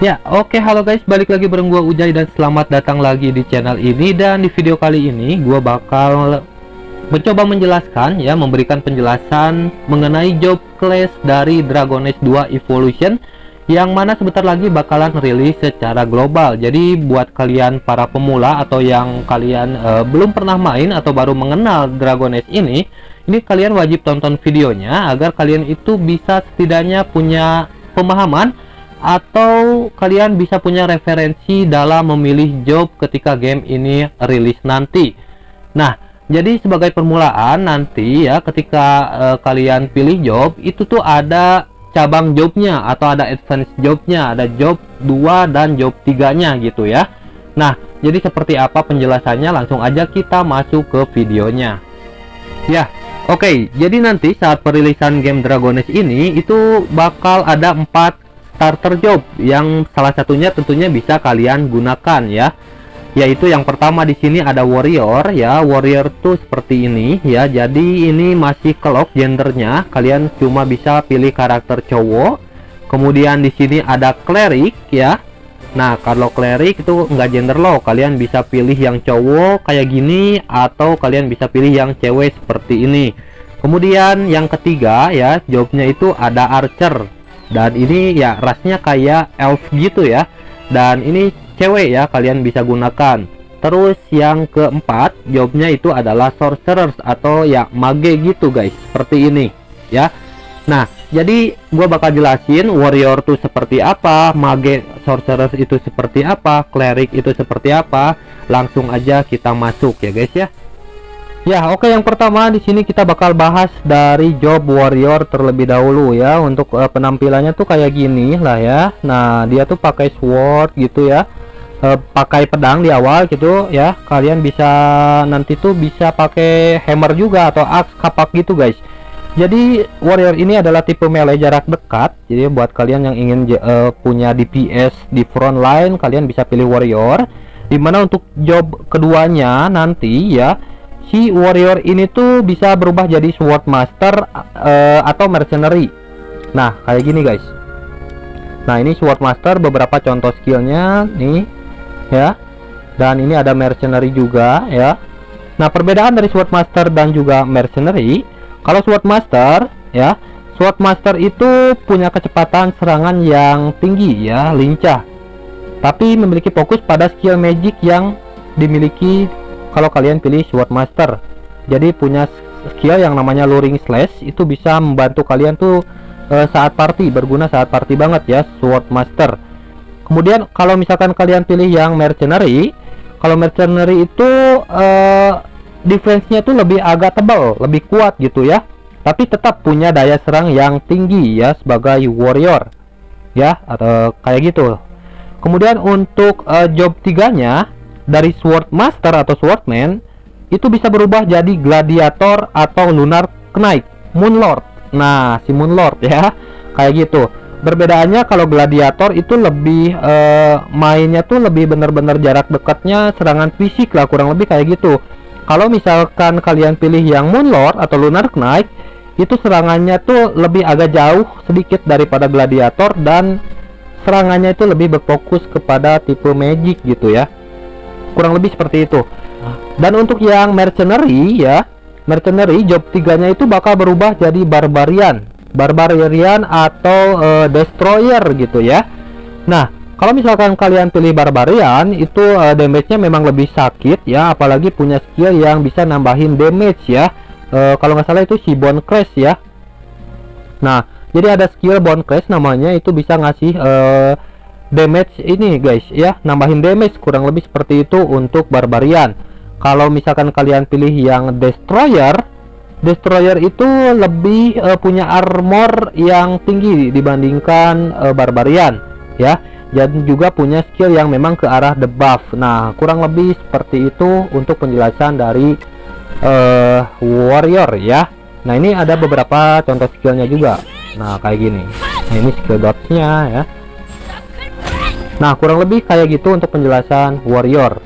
Ya, oke, halo guys, balik lagi bareng gua Ujay dan selamat datang lagi di channel ini. Dan di video kali ini gua bakal mencoba menjelaskan ya, memberikan penjelasan mengenai job class dari Dragon Age 2 Evolution yang mana sebentar lagi bakalan rilis secara global. Jadi buat kalian para pemula atau yang kalian belum pernah main atau baru mengenal Dragon Age ini kalian wajib tonton videonya agar kalian itu bisa setidaknya punya pemahaman atau kalian bisa punya referensi dalam memilih job ketika game ini rilis nanti. Nah, jadi sebagai permulaan nanti ya, ketika kalian pilih job itu tuh ada cabang jobnya atau ada advance jobnya, ada job 2 dan job 3-nya gitu ya. Nah, jadi seperti apa penjelasannya, langsung aja kita masuk ke videonya. Ya, oke, jadi nanti saat perilisan game Dragon Age ini itu bakal ada 4 starter job yang salah satunya tentunya bisa kalian gunakan ya, yaitu yang pertama di sini ada warrior ya. Warrior tuh seperti ini ya, jadi ini masih kelock gendernya, kalian cuma bisa pilih karakter cowok. Kemudian di sini ada cleric ya. Nah, kalau cleric itu enggak gender lock, kalian bisa pilih yang cowok kayak gini atau kalian bisa pilih yang cewek seperti ini. Kemudian yang ketiga ya, jobnya itu ada archer. Dan ini ya rasnya kayak elf gitu ya. Dan ini cewek ya, kalian bisa gunakan. Terus yang keempat, jobnya itu adalah sorcerers atau ya mage gitu guys, seperti ini ya. Nah, jadi gua bakal jelasin warrior tuh seperti apa, mage sorcerers itu seperti apa, cleric itu seperti apa. Langsung aja kita masuk ya guys ya. Ya, oke, yang pertama di sini kita bakal bahas dari job warrior terlebih dahulu ya. Untuk penampilannya tuh kayak gini lah ya. Nah, dia tuh pakai sword gitu ya. Pakai pedang di awal gitu ya. Kalian bisa nanti tuh bisa pakai hammer juga atau axe kapak gitu guys. Jadi warrior ini adalah tipe melee jarak dekat. Jadi buat kalian yang ingin punya DPS di front line, kalian bisa pilih warrior. Dimana untuk job keduanya nanti ya, si warrior ini tuh bisa berubah jadi sword master atau mercenary. Nah, kayak gini guys. Nah, ini sword master, beberapa contoh skillnya nih ya. Dan ini ada mercenary juga ya. Nah, perbedaan dari sword master dan juga mercenary, kalau sword master ya, sword master itu punya kecepatan serangan yang tinggi ya, lincah, tapi memiliki fokus pada skill magic yang dimiliki kalau kalian pilih sword master. Jadi punya skill yang namanya luring slash, itu bisa membantu kalian tuh saat party, berguna saat party banget ya, sword master. Kemudian kalau misalkan kalian pilih yang mercenary, kalau mercenary itu defense-nya tuh lebih agak tebal, lebih kuat gitu ya, tapi tetap punya daya serang yang tinggi ya sebagai warrior ya, atau kayak gitu. Kemudian untuk job 3-nya dari sword master atau swordman itu bisa berubah jadi gladiator atau lunar knight, moon lord. Nah, si moon lord ya, kayak gitu. Perbedaannya kalau gladiator itu lebih mainnya tuh lebih bener-bener jarak dekatnya, serangan fisik lah, kurang lebih kayak gitu. Kalau misalkan kalian pilih yang moon lord atau lunar knight, itu serangannya tuh lebih agak jauh sedikit daripada gladiator, dan serangannya itu lebih berfokus kepada tipe magic gitu ya, kurang lebih seperti itu. Dan untuk yang mercenary ya, mercenary job 3-nya itu bakal berubah jadi barbarian atau destroyer gitu ya. Nah, kalau misalkan kalian pilih barbarian itu damage-nya memang lebih sakit ya, apalagi punya skill yang bisa nambahin damage ya. Kalau nggak salah itu si bone crash ya. Nah, jadi ada skill bone crash namanya, itu bisa ngasih damage ini guys ya, nambahin damage, kurang lebih seperti itu untuk barbarian. Kalau misalkan kalian pilih yang destroyer itu lebih punya armor yang tinggi dibandingkan barbarian ya, dan juga punya skill yang memang ke arah debuff. Nah, kurang lebih seperti itu untuk penjelasan dari warrior ya. Nah, ini ada beberapa contoh skillnya juga. Nah, kayak gini. Nah, ini skill dots-nya ya. Nah, kurang lebih kayak gitu untuk penjelasan warrior.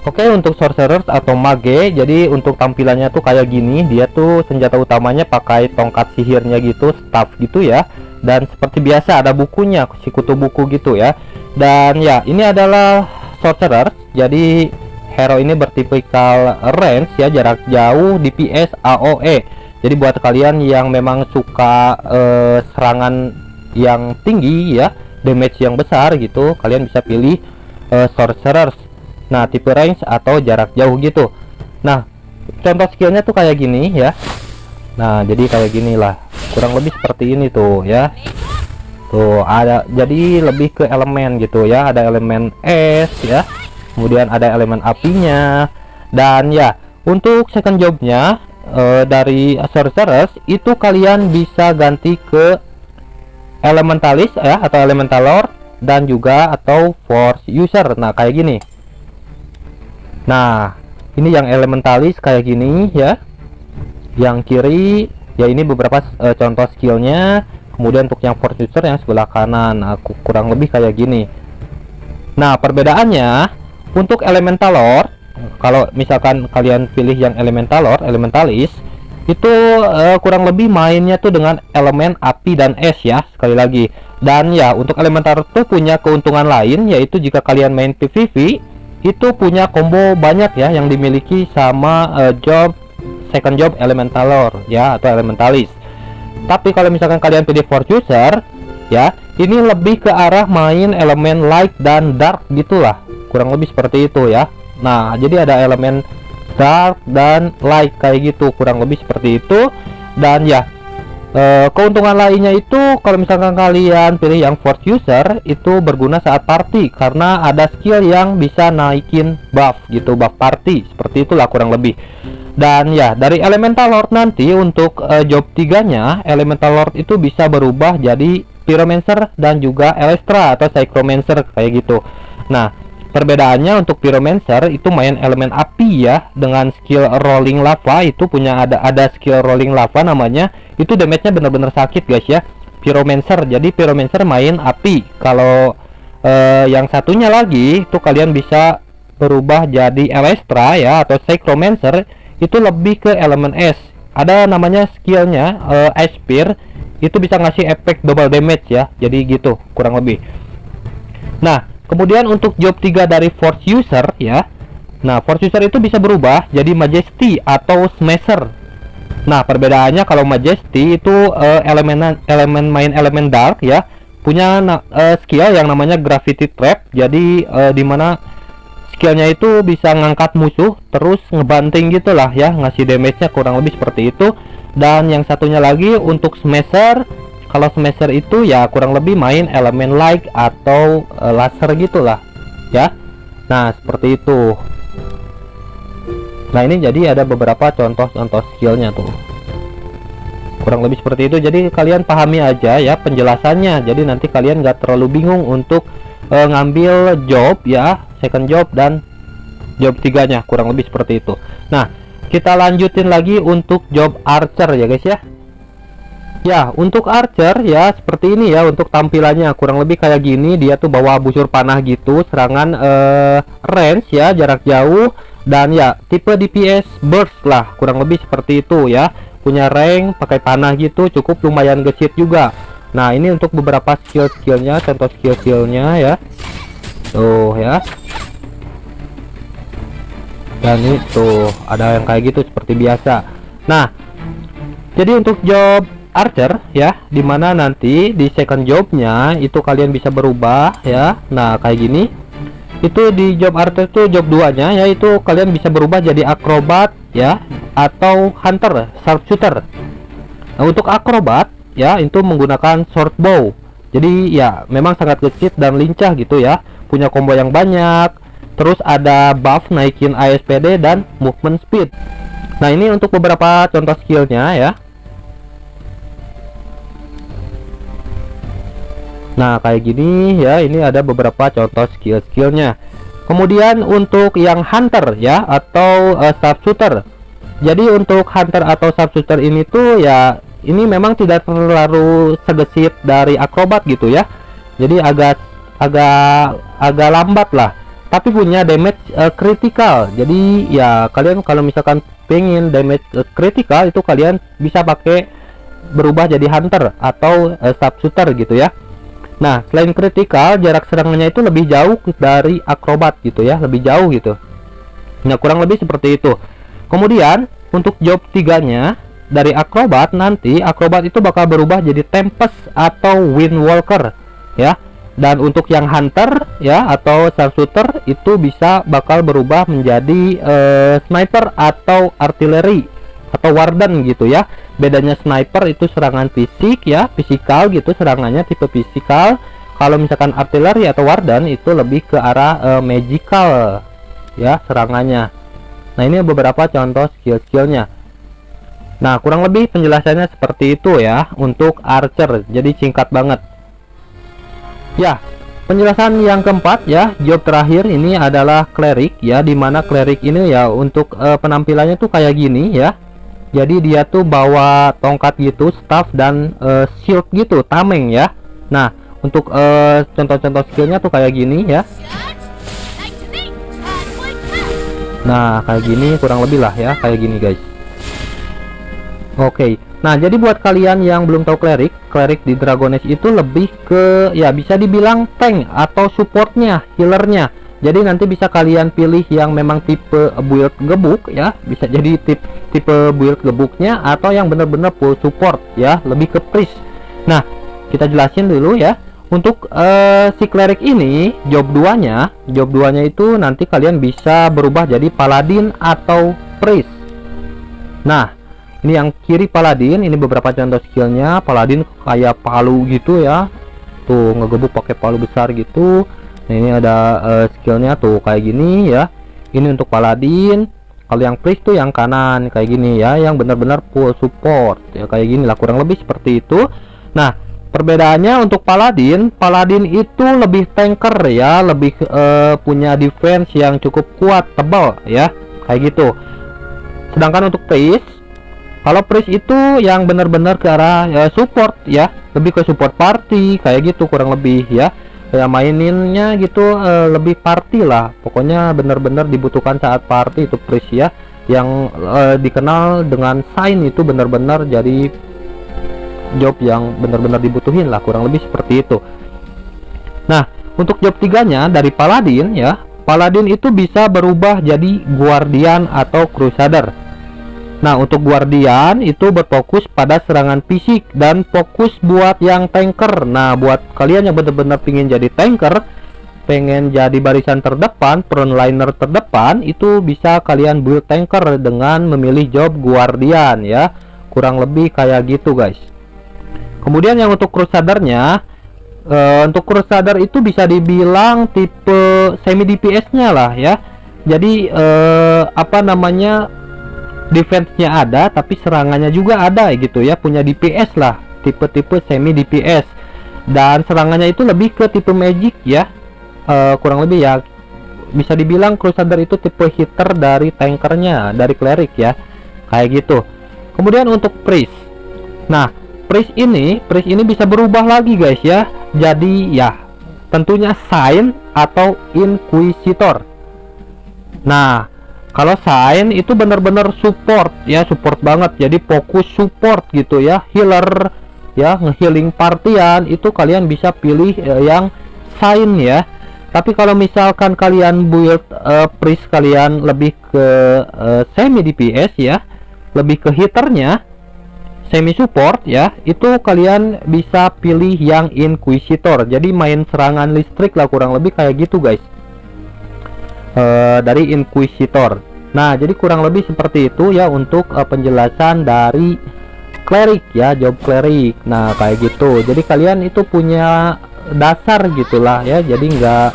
Oke, untuk sorcerers atau mage, jadi untuk tampilannya tuh kayak gini. Dia tuh senjata utamanya pakai tongkat sihirnya gitu, staff gitu ya. dan seperti biasa ada bukunya, sikutu buku gitu ya. Dan ya, ini adalah sorcerer, jadi hero ini bertipikal range ya, jarak jauh, DPS, AOE. Jadi buat kalian yang memang suka serangan yang tinggi ya, damage yang besar gitu, kalian bisa pilih sorcerers. Nah, tipe range atau jarak jauh gitu. Nah, contoh skillnya tuh kayak gini ya. Nah, jadi kayak gini lah, kurang lebih seperti ini tuh ya. Tuh ada, jadi lebih ke elemen gitu ya, ada elemen es ya, kemudian ada elemen apinya. Dan ya, untuk second jobnya dari sorcerers itu kalian bisa ganti ke elementalis ya, atau elemental lord, dan juga atau force user. Nah, kayak gini. Nah, ini yang elementalis kayak gini ya. Yang kiri ya, ini beberapa contoh skillnya. Kemudian untuk yang force user yang sebelah kanan, aku kurang lebih kayak gini. Nah, perbedaannya untuk elemental lord, kalau misalkan kalian pilih yang elemental lord, elementalis, itu kurang lebih mainnya tuh dengan elemen api dan es ya, sekali lagi. Dan ya, untuk elemental lord tuh punya keuntungan lain, yaitu jika kalian main PvP itu punya combo banyak ya yang dimiliki sama second job elemental lord ya, atau elementalis. Tapi kalau misalkan kalian pilih force user ya, ini lebih ke arah main elemen light dan dark gitulah, kurang lebih seperti itu ya. Nah, jadi ada elemen dark dan light kayak gitu, kurang lebih seperti itu. Dan ya, keuntungan lainnya itu kalau misalkan kalian pilih yang force user itu berguna saat party, karena ada skill yang bisa naikin buff gitu, buff party, seperti itulah kurang lebih. Dan ya, dari elemental lord nanti untuk job 3-nya, elemental lord itu bisa berubah jadi pyromancer dan juga electra atau psychromancer kayak gitu. Nah, perbedaannya untuk pyromancer itu main elemen api ya, dengan skill rolling lava. Itu punya ada skill rolling lava namanya. Itu damage-nya bener-bener sakit guys ya, pyromancer. Jadi pyromancer main api. Kalau yang satunya lagi itu kalian bisa berubah jadi electra ya, atau psychromancer, itu lebih ke elemen es. Ada namanya skillnya Ice Spear, itu bisa ngasih efek double damage ya, jadi gitu kurang lebih. Nah, kemudian untuk job 3 dari force user ya, nah force user itu bisa berubah jadi majesty atau smasher. Nah, perbedaannya kalau majesty itu elemen main elemen dark ya, punya skill yang namanya gravity trap. Jadi dimana skillnya itu bisa ngangkat musuh terus ngebanting gitulah ya, ngasih damage-nya kurang lebih seperti itu. Dan yang satunya lagi untuk smasher, kalau smasher itu ya kurang lebih main elemen light atau laser gitulah ya. Nah, seperti itu. Nah, ini jadi ada beberapa contoh-contoh skillnya tuh, kurang lebih seperti itu. Jadi kalian pahami aja ya penjelasannya, jadi nanti kalian gak terlalu bingung untuk ngambil job ya, second job dan job 3-nya, kurang lebih seperti itu. Nah, kita lanjutin lagi untuk job archer ya guys ya. Ya, untuk archer ya seperti ini ya untuk tampilannya, kurang lebih kayak gini. Dia tuh bawa busur panah gitu, serangan range ya, jarak jauh. Dan ya, tipe DPS burst lah, kurang lebih seperti itu ya. Punya rank, pakai panah gitu, cukup lumayan gesit juga. Nah, ini untuk beberapa skill-skillnya, contoh skill-skillnya ya. Tuh ya. Dan itu ada yang kayak gitu seperti biasa. Nah, jadi untuk job archer ya, dimana nanti di second jobnya itu kalian bisa berubah ya. Nah, kayak gini. Itu di job archer itu job 2-nya, yaitu kalian bisa berubah jadi akrobat ya, atau hunter, sharpshooter. Nah, untuk akrobat ya itu menggunakan short bow. Jadi ya memang sangat gesit dan lincah gitu ya, punya combo yang banyak. Terus ada buff naikin ASPD dan movement speed. Nah, ini untuk beberapa contoh skillnya ya. Nah, kayak gini ya, ini ada beberapa contoh skill-skillnya. Kemudian untuk yang hunter ya, atau sharpshooter. Jadi untuk hunter atau sharpshooter ini tuh ya, ini memang tidak terlalu segesit dari akrobat gitu ya. Jadi agak lambat lah, tapi punya damage kritikal. Jadi ya kalian kalau misalkan pengen damage kritikal itu kalian bisa pakai berubah jadi hunter atau sharpshooter gitu ya. Nah, selain kritikal, jarak serangannya itu lebih jauh dari akrobat gitu ya, lebih jauh gitu. Nah, kurang lebih seperti itu. Kemudian untuk job 3-nya dari akrobat, nanti akrobat itu bakal berubah jadi tempest atau windwalker ya. Dan untuk yang hunter ya atau sharpshooter itu bisa bakal berubah menjadi sniper atau artileri atau warden gitu ya. Bedanya sniper itu serangan fisik ya, fisikal gitu serangannya, tipe fisikal. Kalau misalkan artileri atau warden itu lebih ke arah magical ya serangannya. Nah, ini beberapa contoh skill-skillnya. Nah, kurang lebih penjelasannya seperti itu ya untuk archer. Jadi singkat banget. Ya, penjelasan yang keempat ya, job terakhir ini adalah cleric ya, dimana cleric ini ya untuk penampilannya tuh kayak gini ya. Jadi dia tuh bawa tongkat gitu, staff dan shield gitu, tameng ya. Nah, untuk contoh-contoh skillnya tuh kayak gini ya. Nah, kayak gini kurang lebih lah ya, kayak gini guys. Oke. Nah, jadi buat kalian yang belum tahu cleric di Dragon Age itu lebih ke ya bisa dibilang tank atau supportnya, healernya. Jadi nanti bisa kalian pilih yang memang tipe build gebuk ya, bisa jadi tipe build gebuknya atau yang benar-benar full support ya, lebih ke priest. Nah, kita jelasin dulu ya. Untuk si cleric ini job 2-nya itu nanti kalian bisa berubah jadi paladin atau priest. Nah, ini yang kiri paladin, ini beberapa contoh skillnya. Paladin kayak palu gitu ya, tuh ngegebuk pakai palu besar gitu. Nah, ini ada skillnya tuh kayak gini ya. Ini untuk paladin. Kalau yang priest tuh yang kanan kayak gini ya, yang benar-benar full support ya, kayak gini lah kurang lebih seperti itu. Nah, perbedaannya untuk paladin itu lebih tanker ya, lebih punya defense yang cukup kuat, tebal ya, kayak gitu. Sedangkan untuk priest, kalau priest itu yang benar-benar ke arah support ya, lebih ke support party kayak gitu kurang lebih ya. Kayak maininnya gitu lebih party lah. Pokoknya benar-benar dibutuhkan saat party itu priest ya. Yang dikenal dengan sign itu benar-benar jadi job yang benar-benar dibutuhin lah, kurang lebih seperti itu. Nah, untuk job 3-nya dari paladin ya. Paladin itu bisa berubah jadi guardian atau crusader. Nah, untuk guardian itu berfokus pada serangan fisik dan fokus buat yang tanker. Nah, buat kalian yang benar-benar pengen jadi tanker, pengen jadi barisan terdepan, frontliner terdepan, itu bisa kalian build tanker dengan memilih job guardian ya. Kurang lebih kayak gitu guys. Kemudian yang untuk crusadernya, untuk crusader itu bisa dibilang tipe semi DPS-nya lah ya. Jadi apa namanya, defense-nya ada tapi serangannya juga ada gitu ya, punya DPS lah, tipe-tipe semi DPS. Dan serangannya itu lebih ke tipe magic ya, kurang lebih ya, bisa dibilang crusader itu tipe hitter dari tankernya, dari cleric ya, kayak gitu. Kemudian untuk priest, nah priest ini bisa berubah lagi guys ya, jadi ya tentunya sign atau inquisitor. Nah, kalau sign itu benar-benar support ya, support banget, jadi fokus support gitu ya, healer ya, ngehealing partian itu kalian bisa pilih yang sign ya. Tapi kalau misalkan kalian build priest, kalian lebih ke semi DPS ya, lebih ke hitternya, semi support ya, itu kalian bisa pilih yang inquisitor, jadi main serangan listrik lah, kurang lebih kayak gitu guys. Dari inquisitor. Nah, jadi kurang lebih seperti itu ya untuk penjelasan dari cleric ya, job cleric. Nah, kayak gitu. Jadi kalian itu punya dasar gitulah ya, jadi nggak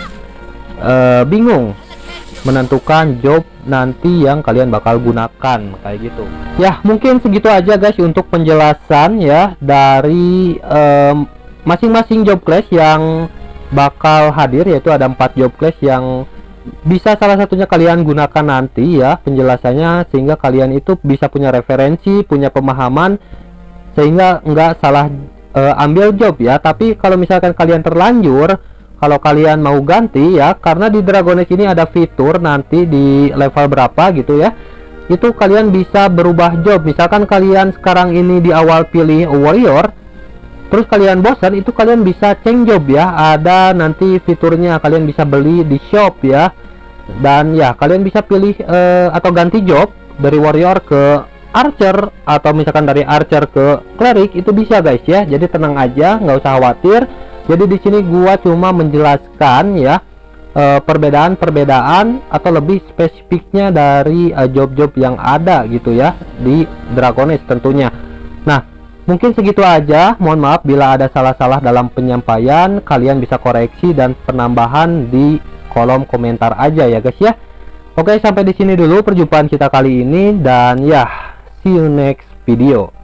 bingung menentukan job nanti yang kalian bakal gunakan kayak gitu. Ya, mungkin segitu aja guys untuk penjelasan ya dari masing-masing job class yang bakal hadir, yaitu ada 4 job class yang bisa salah satunya kalian gunakan nanti ya penjelasannya, sehingga kalian itu bisa punya referensi, punya pemahaman, sehingga nggak salah ambil job ya. Tapi kalau misalkan kalian terlanjur, kalau kalian mau ganti ya, karena di Dragon Age ini ada fitur nanti di level berapa gitu ya, itu kalian bisa berubah job. Misalkan kalian sekarang ini di awal pilih warrior, terus kalian bosan, itu kalian bisa change job ya. Ada nanti fiturnya, kalian bisa beli di shop ya. Dan ya kalian bisa pilih atau ganti job dari warrior ke archer, atau misalkan dari archer ke cleric, itu bisa guys ya. Jadi tenang aja, nggak usah khawatir. Jadi di sini gua cuma menjelaskan ya perbedaan atau lebih spesifiknya dari job-job yang ada gitu ya di Dragon Age tentunya. Nah, mungkin segitu aja. Mohon maaf bila ada salah-salah dalam penyampaian. Kalian bisa koreksi dan penambahan di kolom komentar aja ya guys ya. Oke, sampai di sini dulu perjumpaan kita kali ini, dan ya, see you next video.